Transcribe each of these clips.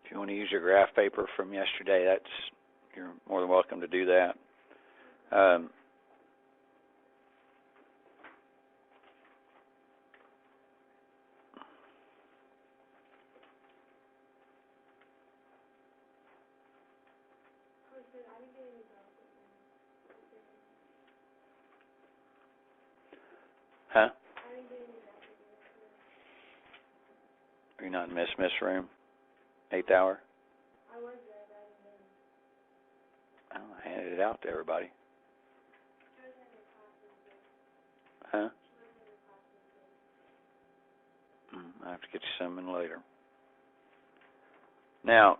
If you want to use your graph paper from yesterday, you're more than welcome to do that. Huh? Are you not in Miss room? 8th hour? I was there, I handed it out to everybody. Huh? I'll have to get you some in later. Now,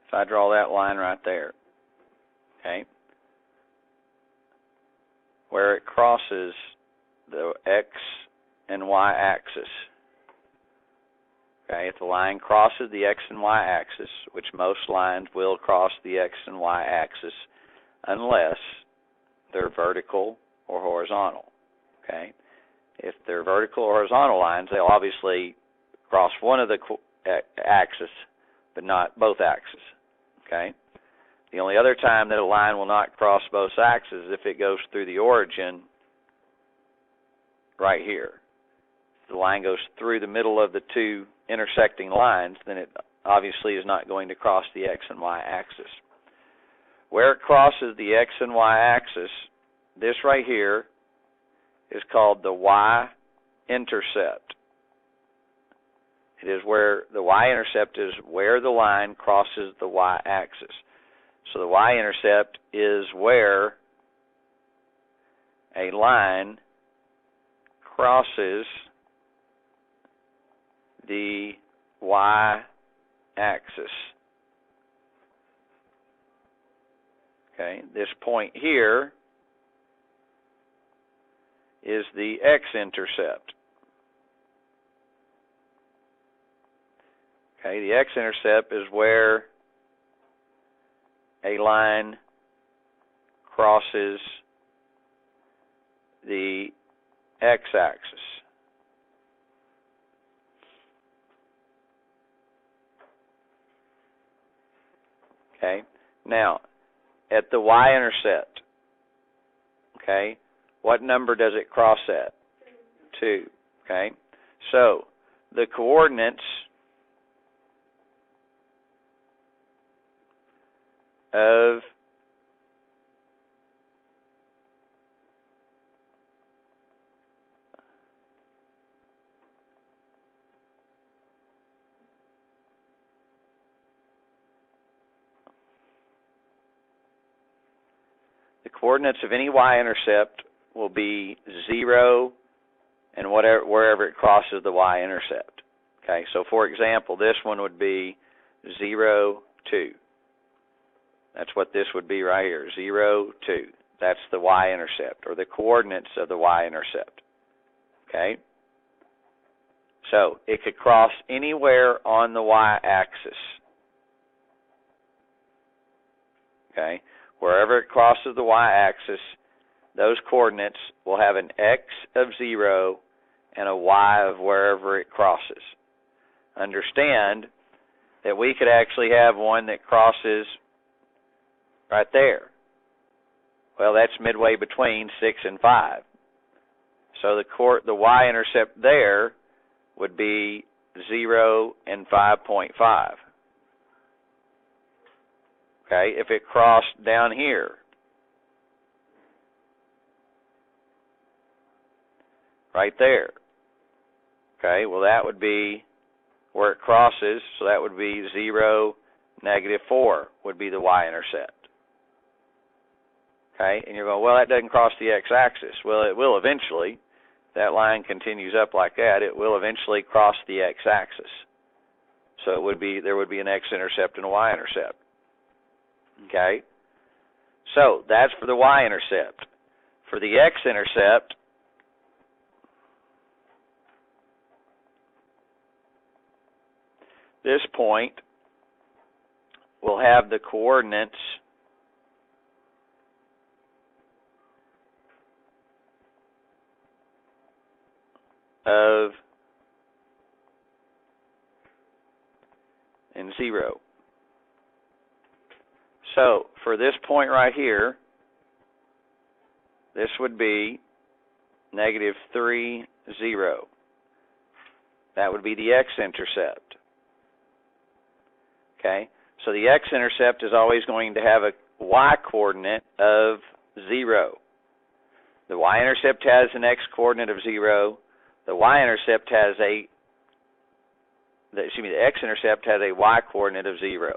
if I draw that line right there, okay, where it crosses the X and Y axis, okay, if the line crosses the X and Y axis, which most lines will cross the X and Y axis unless they're vertical or horizontal, okay. If they're vertical or horizontal lines, they'll obviously cross one of the axes, but not both axes, okay. The only other time that a line will not cross both axes is if it goes through the origin right here. If the line goes through the middle of the two intersecting lines, then it obviously is not going to cross the X and Y axis. Where it crosses the X and Y axis, this right here is called the Y-intercept. It is where the Y-intercept is where the line crosses the Y-axis. So the Y-intercept is where a line crosses the Y-axis. Okay, this point here is the X-intercept. Okay, the X-intercept is where a line crosses the X-axis. Okay, now at the Y-intercept, okay, what number does it cross at? 2. Okay, so the coordinates of any Y-intercept will be 0 and wherever it crosses the Y-intercept. Okay, so for example, this one would be 0, 2. That's what this would be right here, 0, 2. That's the Y-intercept, or the coordinates of the Y-intercept. Okay? So it could cross anywhere on the Y-axis. Okay? Wherever it crosses the Y-axis, those coordinates will have an X of 0 and a Y of wherever it crosses. Understand that we could actually have one that crosses right there. Well, that's midway between 6 and 5. So the Y-intercept there would be 0 and 5.5. Okay, if it crossed down here, right there. Okay, well that would be where it crosses, so that would be 0, -4 would be the Y-intercept. Okay, and you're going, well, that doesn't cross the X-axis. Well, it will eventually. That line continues up like that. It will eventually cross the X-axis. So there would be an X-intercept and a Y-intercept. Okay, so that's for the Y-intercept. For the X-intercept, this point will have the coordinates of and 0. So for this point right here, this would be negative 3, 0. That would be the x-intercept. Okay, so the x-intercept is always going to have a y-coordinate of 0. The y-intercept has an x-coordinate of 0. The y-intercept has the x-intercept has a y-coordinate of 0.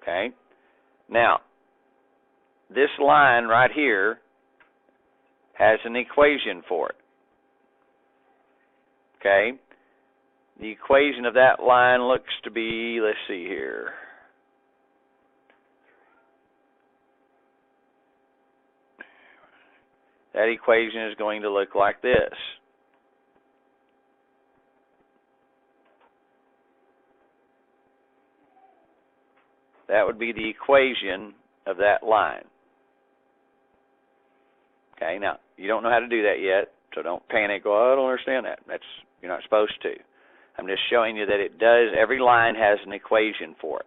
Okay, now this line right here has an equation for it. Okay, the equation of that line looks to be, let's see here. That equation is going to look like this. That would be the equation of that line. Okay, now, you don't know how to do that yet, so don't panic. Oh, I don't understand that. You're not supposed to. I'm just showing you that it does. Every line has an equation for it.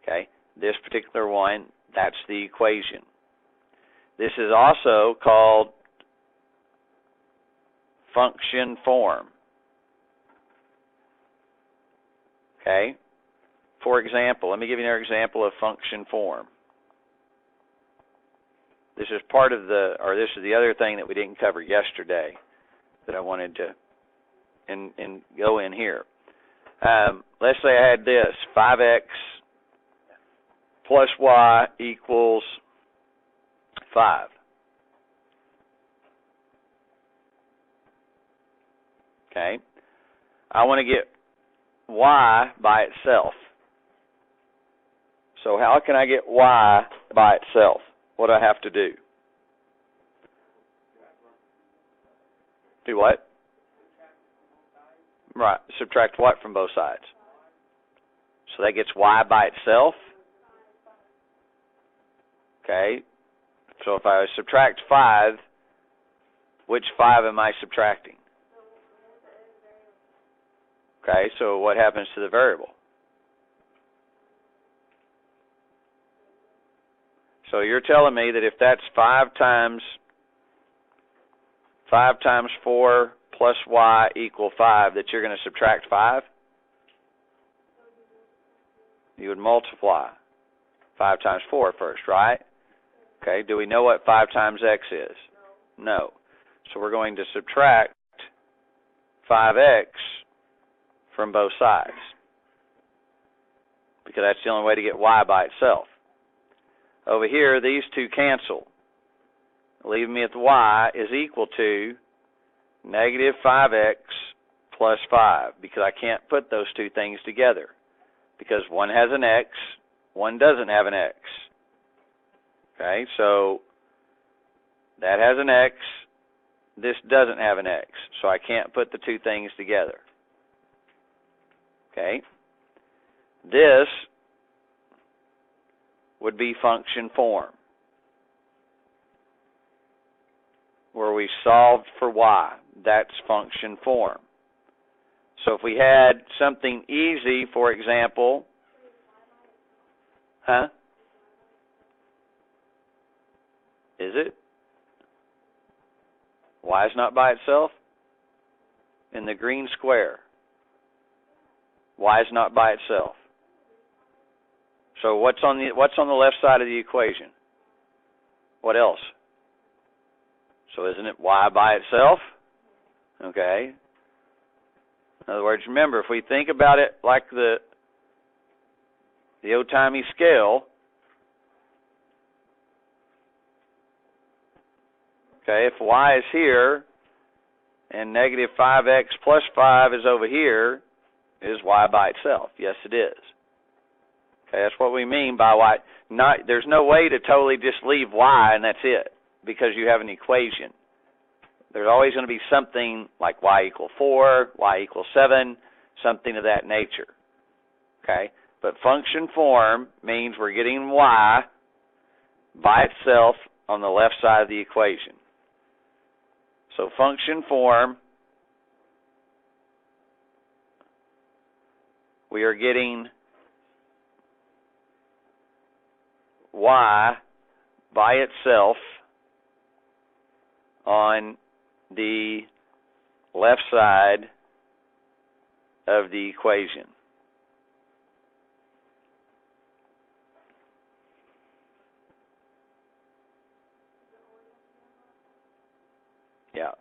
Okay, this particular one, that's the equation. This is also called function form. Okay, for example, let me give you another example of function form. This is part of this is the other thing that we didn't cover yesterday that I wanted to go in here. Let's say I had this, 5x plus y equals 5. Okay, I want to get y by itself. So how can I get y by itself? What do I have to do? Do what? Right, subtract what from both sides? So that gets y by itself. Okay, so if I subtract 5, which 5 am I subtracting? Okay, so what happens to the variable? So you're telling me that if that's 5 times 4 plus y equal 5, that you're going to subtract 5? You would multiply 5 times 4 first, right? Okay, do we know what 5 times x is? No. So we're going to subtract 5x from both sides, because that's the only way to get y by itself. Over here, these two cancel, leaving me with y is equal to negative 5x plus 5, because I can't put those two things together, because one has an x, one doesn't have an x. Okay, so that has an x, this doesn't have an x, so I can't put the two things together. Okay, this would be function form, where we solved for y. That's function form. So if we had something easy, for example, Is it? Y is not by itself? In the green square, y is not by itself. So what's on the left side of the equation? What else? So isn't it y by itself? Okay. In other words, remember, if we think about it like the old-timey scale, okay, if y is here and negative 5x plus 5 is over here, is y by itself? Yes, it is. Okay, that's what we mean by y. There's no way to totally just leave y and that's it, because you have an equation. There's always going to be something like y equals 4, y equals 7, something of that nature. Okay, but function form means we're getting y by itself on the left side of the equation. So function form we are getting y by itself on the left side of the equation. Yeah.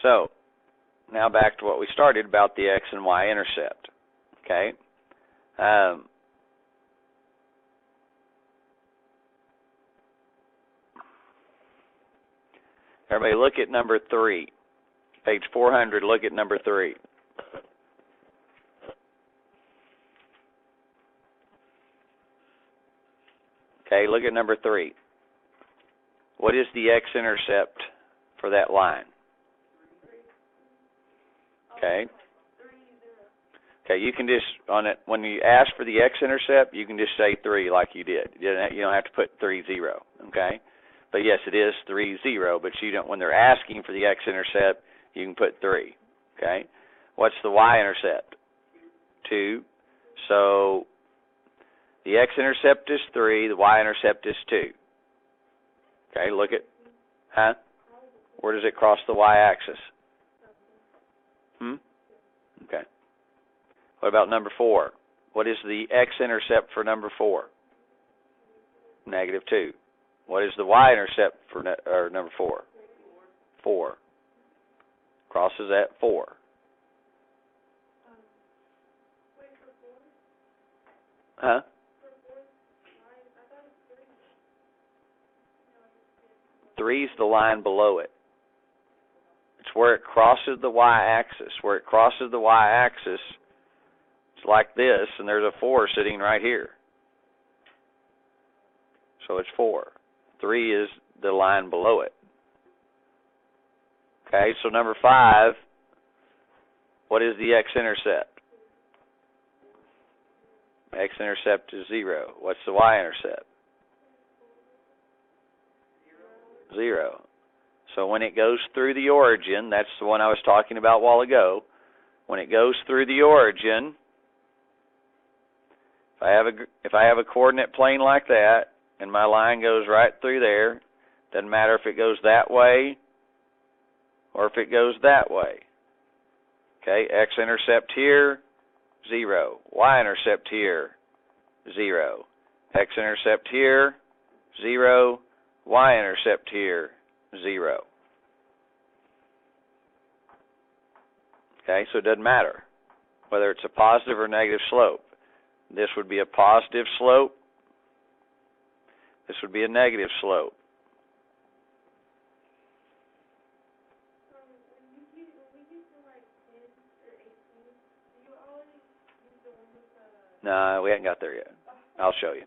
So, now back to what we started about the x and y intercept. Okay? Everybody look at number 3. Page 400, look at number 3. Okay, look at number 3. What is the x-intercept for that line? Okay. Okay, you can just, on it, when you ask for the x-intercept, you can just say 3 like you did. You don't have to put 3, 0, okay? But yes, it is 3, 0, but you don't, when they're asking for the x-intercept, you can put 3, okay? What's the y-intercept? 2. So the x-intercept is 3, the y-intercept is 2. Okay, look at, where does it cross the y-axis? Okay. What about number 4? What is the x-intercept for number 4? -2. What is the y-intercept for number 4? 4. Crosses at 4. Huh? 3 is the line below it. It's where it crosses the y-axis. Where it crosses the y-axis, it's like this, and there's a 4 sitting right here. So it's 4. 3 is the line below it. Okay, so number 5, what is the x-intercept? X-intercept is 0. What's the y-intercept? 0. So when it goes through the origin, that's the one I was talking about a while ago. When it goes through the origin, if I have a coordinate plane like that, and my line goes right through there, doesn't matter if it goes that way or if it goes that way. Okay, x-intercept here, 0. Y-intercept here, 0. X-intercept here, 0. Y-intercept here, 0. Okay, so it doesn't matter whether it's a positive or negative slope. This would be a positive slope. This would be a negative slope. No, we haven't got there yet. I'll show you.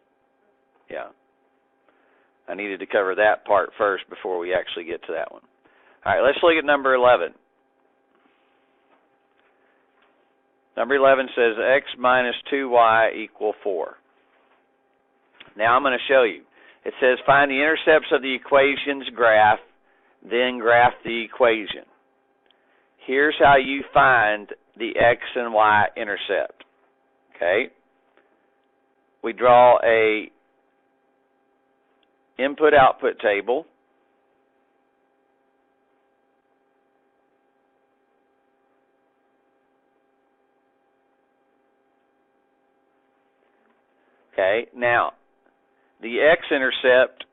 Yeah. I needed to cover that part first before we actually get to that one. All right, let's look at number 11. Number 11 says x minus 2y equal 4. Now I'm going to show you. It says find the intercepts of the equation's graph, then graph the equation. Here's how you find the x and y intercept. Okay? We draw a input-output table. Okay, now, the x-intercept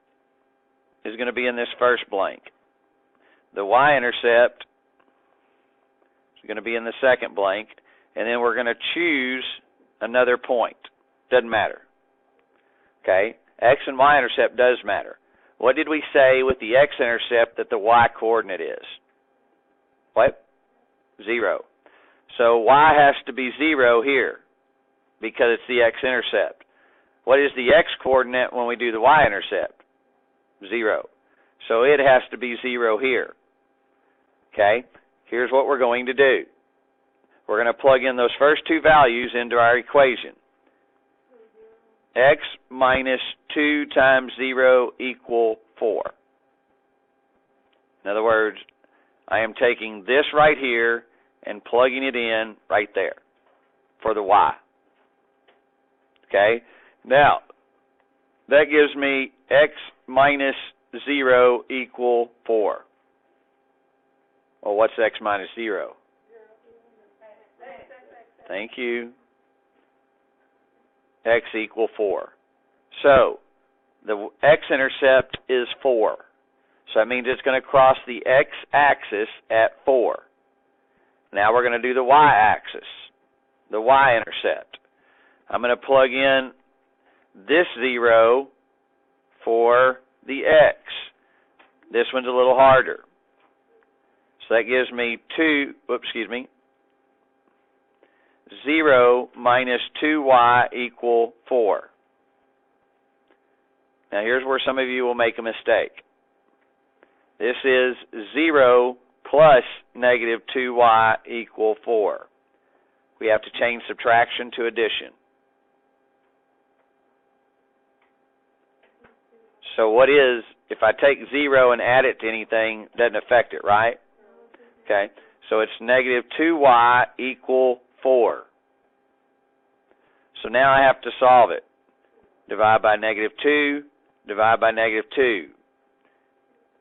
is going to be in this first blank. The y-intercept is going to be in the second blank, and then we're going to choose another point. Doesn't matter. Okay, x and y-intercept does matter. What did we say with the x-intercept that the y-coordinate is? What? 0. So y has to be 0 here because it's the x-intercept. What is the x-coordinate when we do the y-intercept? 0. So it has to be 0 here. Okay? Here's what we're going to do. We're going to plug in those first two values into our equation. x minus 2 times 0 equal 4. In other words, I am taking this right here and plugging it in right there for the y. Okay? Now, that gives me x minus 0 equal 4. Well, what's x minus 0? Thank you. X equal 4. So, the x-intercept is 4. So that means it's going to cross the x-axis at 4. Now we're going to do the y-axis, the y-intercept. I'm going to plug in this 0 for the x. This one's a little harder. So that gives me 0 minus 2y equal 4. Now here's where some of you will make a mistake. This is 0 plus negative 2y equal 4. We have to change subtraction to addition. So what is, if I take 0 and add it to anything, doesn't affect it, right? Okay, so it's negative 2y equal 4. So now I have to solve it. Divide by negative 2, divide by negative 2.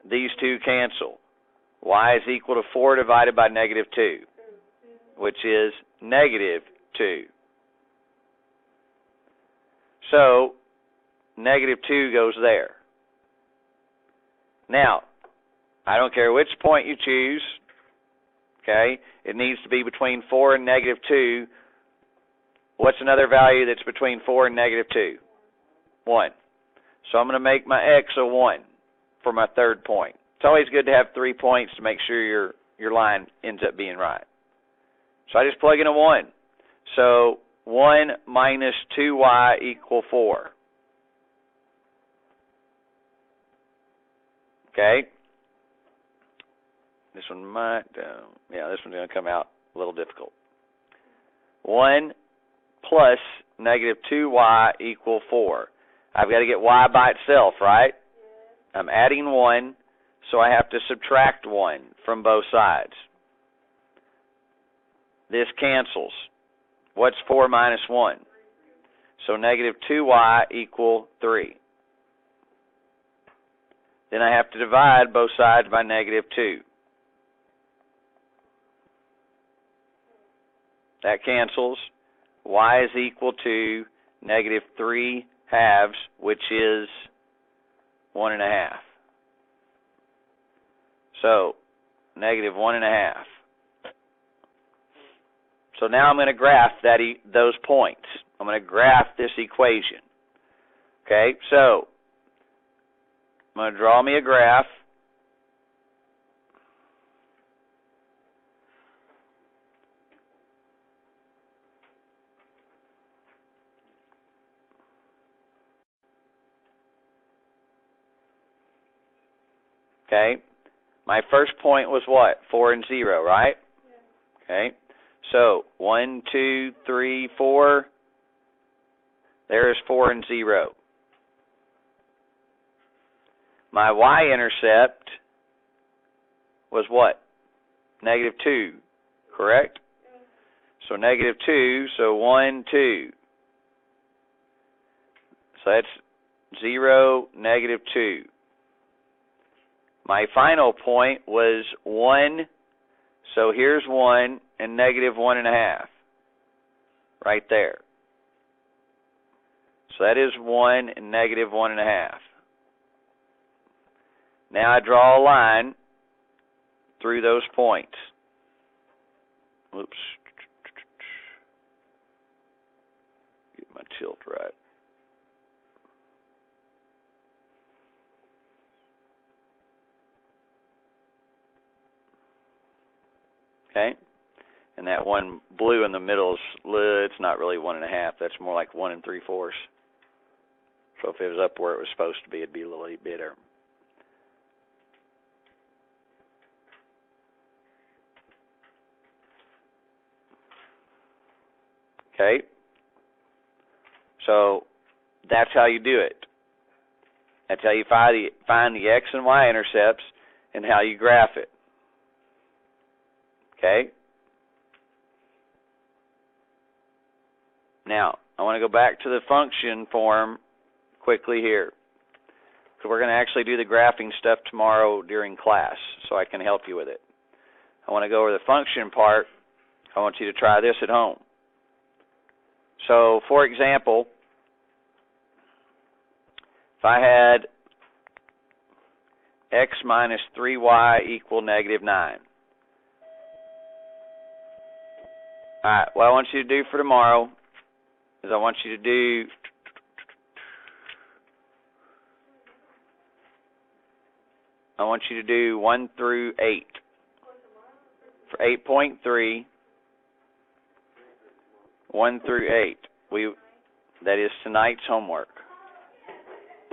These two cancel. Y is equal to 4 divided by negative 2, which is negative 2. So, negative 2 goes there. Now, I don't care which point you choose, okay? It needs to be between 4 and negative 2. What's another value that's between 4 and negative 2? 1. So I'm going to make my x a 1 for my third point. It's always good to have 3 points to make sure your line ends up being right. So I just plug in a 1. So 1 minus 2y equal 4. Okay? This one might, this one's going to come out a little difficult. 1 plus negative 2y equal 4. I've got to get y by itself, right? I'm adding 1, so I have to subtract 1 from both sides. This cancels. What's 4 minus 1? So negative 2y equal 3. Then I have to divide both sides by negative 2. That cancels. Y is equal to negative 3 halves, which is 1.5. So, negative 1.5. So now I'm going to graph those points. I'm going to graph this equation. Okay, so I'm going to draw me a graph. Okay, my first point was what? 4 and 0, right? Okay, so 1, 2, 3, 4. There's 4 and 0. My y-intercept was what? Negative 2, correct? So negative 2, so 1, 2. So that's 0, negative 2. My final point was 1, so here's 1 and negative 1.5, right there. So that is 1 and negative 1.5. Now I draw a line through those points. Oops. Get my tilt right. Okay, and that one blue in the middle is, it's not really 1.5. That's more like 1 3/4. So if it was up where it was supposed to be, it'd be a little better. Okay, so That's how you do it. That's how you find the X and Y intercepts and how you graph it. Okay? Now, I want to go back to the function form quickly here. So we're going to actually do the graphing stuff tomorrow during class, so I can help you with it. I want to go over the function part. I want you to try this at home. So, for example, if I had x minus 3y equal negative 9. Alright, what I want you to do for tomorrow is I want you to do I want you to do 1 through 8. For 8.3, 1 through 8. That is tonight's homework.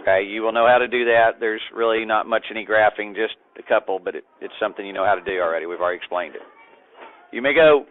Okay, you will know how to do that. There's really not much any graphing, just a couple, but it's something you know how to do already. We've already explained it. You may go